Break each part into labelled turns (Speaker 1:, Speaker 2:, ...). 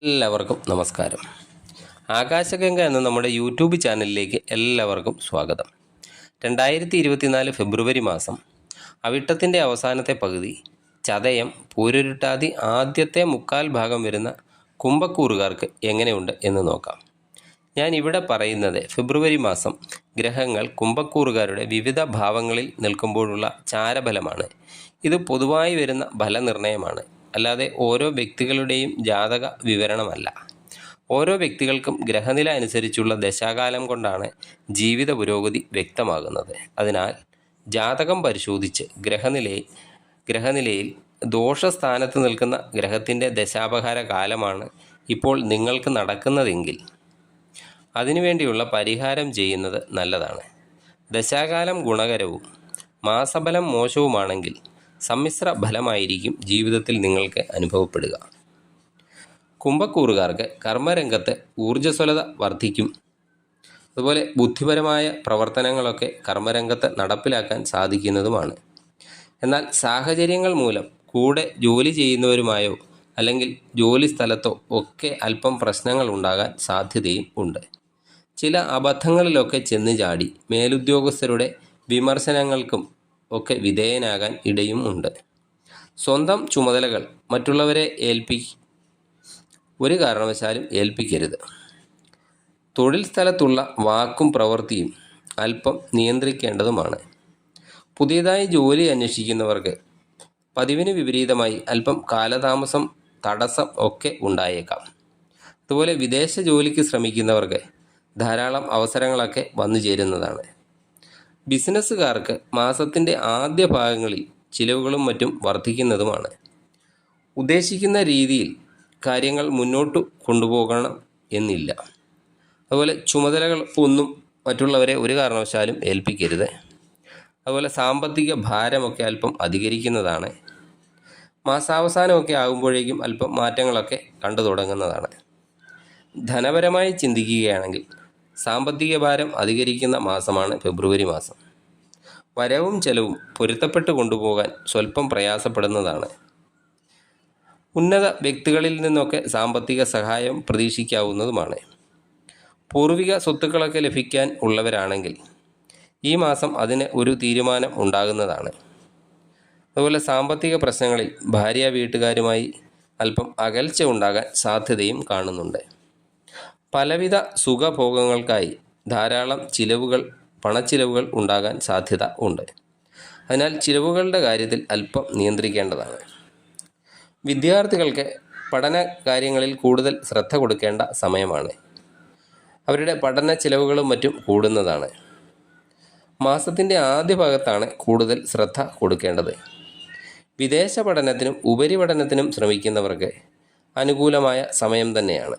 Speaker 1: എല്ലാവർക്കും നമസ്കാരം. ആകാശഗംഗ എന്ന നമ്മുടെ യൂട്യൂബ് ചാനലിലേക്ക് എല്ലാവർക്കും സ്വാഗതം. 2024 ഫെബ്രുവരി മാസം അവിട്ടത്തിൻ്റെ അവസാനത്തെ പകുതി, ചതയം, പൂരുരുട്ടാതി ആദ്യത്തെ 1/4 ഭാഗം വരുന്ന കുംഭക്കൂറുകാർക്ക് എങ്ങനെയുണ്ട് എന്ന് നോക്കാം. ഞാൻ ഇവിടെ പറയുന്നത് ഫെബ്രുവരി മാസം ഗ്രഹങ്ങൾ കുംഭക്കൂറുകാരുടെ വിവിധ ഭാവങ്ങളിൽ നിൽക്കുമ്പോഴുള്ള ചാരഫലമാണ്. ഇത് പൊതുവായി വരുന്ന ഫലനിർണ്ണയമാണ്, അല്ലാതെ ഓരോ വ്യക്തികളുടെയും ജാതക വിവരണമല്ല. ഓരോ വ്യക്തികൾക്കും ഗ്രഹനില അനുസരിച്ചുള്ള ദശാകാലം കൊണ്ടാണ് ജീവിത പുരോഗതി വ്യക്തമാകുന്നത്. അതിനാൽ ജാതകം പരിശോധിച്ച് ഗ്രഹനിലയിൽ ദോഷസ്ഥാനത്ത് നിൽക്കുന്ന ഗ്രഹത്തിൻ്റെ ദശാപഹാര കാലമാണ് ഇപ്പോൾ നിങ്ങൾക്ക് നടക്കുന്നതെങ്കിൽ അതിനുവേണ്ടിയുള്ള പരിഹാരം ചെയ്യുന്നത് നല്ലതാണ്. ദശാകാലം ഗുണകരവും മാസഫലം മോശവുമാണെങ്കിൽ സമ്മിശ്ര ഫലമായിരിക്കും ജീവിതത്തിൽ നിങ്ങൾക്ക് അനുഭവപ്പെടുക. കുംഭക്കൂറുകാർക്ക് കർമ്മരംഗത്ത് ഊർജ്ജസ്വലത വർദ്ധിക്കും. അതുപോലെ ബുദ്ധിപരമായ പ്രവർത്തനങ്ങളൊക്കെ കർമ്മരംഗത്ത് നടപ്പിലാക്കാൻ സാധിക്കുന്നതുമാണ്. എന്നാൽ സാഹചര്യങ്ങൾ മൂലം കൂടെ ജോലി ചെയ്യുന്നവരുമായോ അല്ലെങ്കിൽ ജോലി സ്ഥലത്തോ ഒക്കെ അല്പം പ്രശ്നങ്ങൾ ഉണ്ടാകാൻ സാധ്യതയും ഉണ്ട്. ചില അബദ്ധങ്ങളിലൊക്കെ ചെന്ന് ചാടി മേലുദ്യോഗസ്ഥരുടെ വിമർശനങ്ങൾക്കും ഒക്കെ വിധേയനാകാൻ ഇടയും ഉണ്ട്. സ്വന്തം ചുമതലകൾ മറ്റുള്ളവരെ ഒരു കാരണവശാലും ഏൽപ്പിക്കരുത്. തൊഴിൽ സ്ഥലത്തുള്ള വാക്കും പ്രവൃത്തിയും അല്പം നിയന്ത്രിക്കേണ്ടതുമാണ്. പുതിയതായി ജോലി അന്വേഷിക്കുന്നവർക്ക് പതിവിന് വിപരീതമായി അല്പം കാലതാമസം, തടസ്സം ഒക്കെ ഉണ്ടായേക്കാം. അതുപോലെ വിദേശ ജോലിക്ക് ശ്രമിക്കുന്നവർക്ക് ധാരാളം അവസരങ്ങളൊക്കെ വന്നു ചേരുന്നതാണ്. ബിസിനസ്സുകാർക്ക് മാസത്തിൻ്റെ ആദ്യ ഭാഗങ്ങളിൽ ചിലവുകളും മറ്റും വർദ്ധിക്കുന്നതുമാണ്. ഉദ്ദേശിക്കുന്ന രീതിയിൽ കാര്യങ്ങൾ മുന്നോട്ട് കൊണ്ടുപോകണം എന്നില്ല. അതുപോലെ ചുമതലകൾ ഒന്നും മറ്റുള്ളവരെ ഒരു കാരണവശാലും ഏൽപ്പിക്കരുത്. അതുപോലെ സാമ്പത്തിക ഭാരമൊക്കെ അല്പം അധികരിക്കുന്നതാണ്. മാസാവസാനമൊക്കെ ആകുമ്പോഴേക്കും അല്പം മാറ്റങ്ങളൊക്കെ കണ്ടു തുടങ്ങുന്നതാണ്. ധനപരമായി ചിന്തിക്കുകയാണെങ്കിൽ സാമ്പത്തിക ഭാരം അധികരിക്കുന്ന മാസമാണ് ഫെബ്രുവരി മാസം. വരവും ചെലവും പൊരുത്തപ്പെട്ട് കൊണ്ടുപോകാൻ സ്വല്പം പ്രയാസപ്പെടുന്നതാണ്. ഉന്നത വ്യക്തികളിൽ നിന്നൊക്കെ സാമ്പത്തിക സഹായം പ്രതീക്ഷിക്കാവുന്നതുമാണ്. പൂർവിക സ്വത്തുക്കളൊക്കെ ലഭിക്കാൻ ഉള്ളവരാണെങ്കിൽ ഈ മാസം അതിന് ഒരു തീരുമാനം ഉണ്ടാകുന്നതാണ്. അതുപോലെ സാമ്പത്തിക പ്രശ്നങ്ങളിൽ ഭാര്യ വീട്ടുകാരുമായി അല്പം അകൽച്ച ഉണ്ടാകാൻ സാധ്യതയും കാണുന്നുണ്ട്. പലവിധ സുഖഭോഗങ്ങൾക്കായി ധാരാളം പണച്ചിലവുകൾ ഉണ്ടാകാൻ സാധ്യത ഉണ്ട്. അതിനാൽ ചിലവുകളുടെ കാര്യത്തിൽ അല്പം നിയന്ത്രിക്കേണ്ടതാണ്. വിദ്യാർത്ഥികൾക്ക് പഠന കാര്യങ്ങളിൽ കൂടുതൽ ശ്രദ്ധ കൊടുക്കേണ്ട സമയമാണ്. അവരുടെ പഠന ചിലവുകളും മറ്റും കൂടുന്നതാണ്. മാസത്തിൻ്റെ ആദ്യ ഭാഗത്താണ് കൂടുതൽ ശ്രദ്ധ കൊടുക്കേണ്ടത്. വിദേശ പഠനത്തിനും ഉപരിപഠനത്തിനും ശ്രമിക്കുന്നവർക്ക് അനുകൂലമായ സമയം തന്നെയാണ്.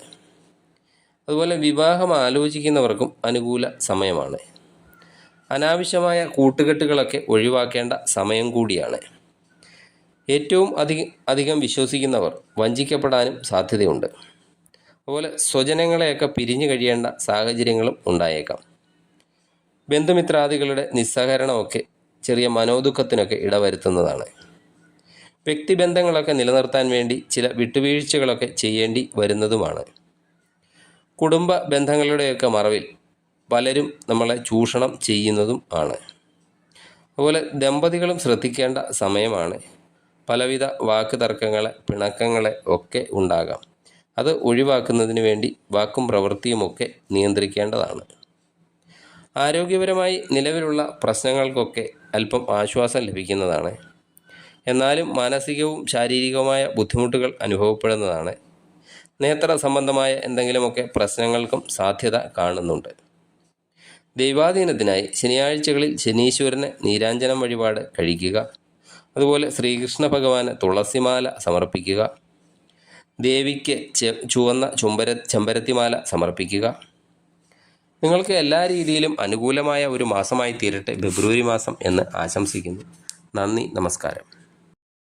Speaker 1: അതുപോലെ വിവാഹം ആലോചിക്കുന്നവർക്കും അനുകൂല സമയമാണ്. അനാവശ്യമായ കൂട്ടുകെട്ടുകളൊക്കെ ഒഴിവാക്കേണ്ട സമയം കൂടിയാണ്. ഏറ്റവും അധികം വിശ്വസിക്കുന്നവർ വഞ്ചിക്കപ്പെടാനും സാധ്യതയുണ്ട്. അതുപോലെ സ്വജനങ്ങളെയൊക്കെ പിരിഞ്ഞു കഴിയേണ്ട സാഹചര്യങ്ങളും ഉണ്ടായേക്കാം. ബന്ധുമിത്രാദികളുടെ നിസ്സഹകരണമൊക്കെ ചെറിയ മനോദുഃഖത്തിനൊക്കെ ഇടവരുത്തുന്നതാണ്. വ്യക്തിബന്ധങ്ങളൊക്കെ നിലനിർത്താൻ വേണ്ടി ചില വിട്ടുവീഴ്ചകളൊക്കെ ചെയ്യേണ്ടി വരുന്നതുമാണ്. കുടുംബ ബന്ധങ്ങളുടെയൊക്കെ മറവിൽ പലരും നമ്മളെ ചൂഷണം ചെയ്യുന്നതും ആണ്. അതുപോലെ ദമ്പതികളും ശ്രദ്ധിക്കേണ്ട സമയമാണ്. പലവിധ വാക്കുതർക്കങ്ങളെ, പിണക്കങ്ങളെ ഒക്കെ ഉണ്ടാകാം. അത് ഒഴിവാക്കുന്നതിന് വേണ്ടി വാക്കും പ്രവൃത്തിയുമൊക്കെ നിയന്ത്രിക്കേണ്ടതാണ്. ആരോഗ്യപരമായി നിലവിലുള്ള പ്രശ്നങ്ങൾക്കൊക്കെ അല്പം ആശ്വാസം ലഭിക്കുന്നതാണ്. എന്നാലും മാനസികവും ശാരീരികവുമായ ബുദ്ധിമുട്ടുകൾ അനുഭവപ്പെടുന്നതാണ്. നേത്ര സംബന്ധമായ എന്തെങ്കിലുമൊക്കെ പ്രശ്നങ്ങൾക്കും സാധ്യത കാണുന്നുണ്ട്. ദൈവാധീനത്തിനായി ശനിയാഴ്ചകളിൽ ശനീശ്വരന് നീരാഞ്ജനം വഴിപാട് കഴിക്കുക. അതുപോലെ ശ്രീകൃഷ്ണ ഭഗവാന് തുളസിമാല സമർപ്പിക്കുക. ദേവിക്ക് ചുവന്ന ചെമ്പരത്തിമാല സമർപ്പിക്കുക. നിങ്ങൾക്ക് എല്ലാ രീതിയിലും അനുകൂലമായ ഒരു മാസമായി തീരട്ടെ ഫെബ്രുവരി മാസം എന്ന് ആശംസിക്കുന്നു. നന്ദി, നമസ്കാരം.